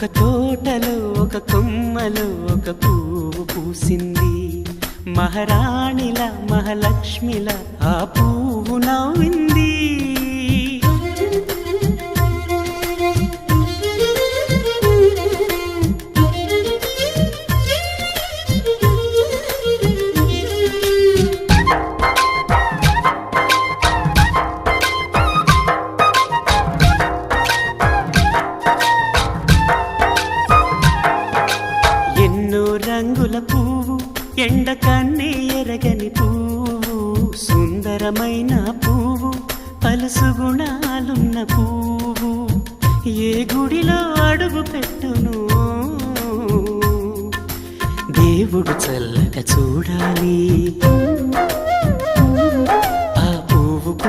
ఒక తోటలో ఒక కొమ్మలో ఒక పువ్వు పూసింది. మహారాణిలా మహాలక్ష్మిలా ఆ పువ్వు నవ్వింది. ఎన్నో రంగుల పువ్వు, ఎండ కన్నే ఎరగని పువ్వు, సుందరమైన పువ్వు, పలుసు గుణాలున్న పువ్వు, ఏ గుడిలో అడుగు పెట్టును దేవుడు చల్లగా చూడాలి.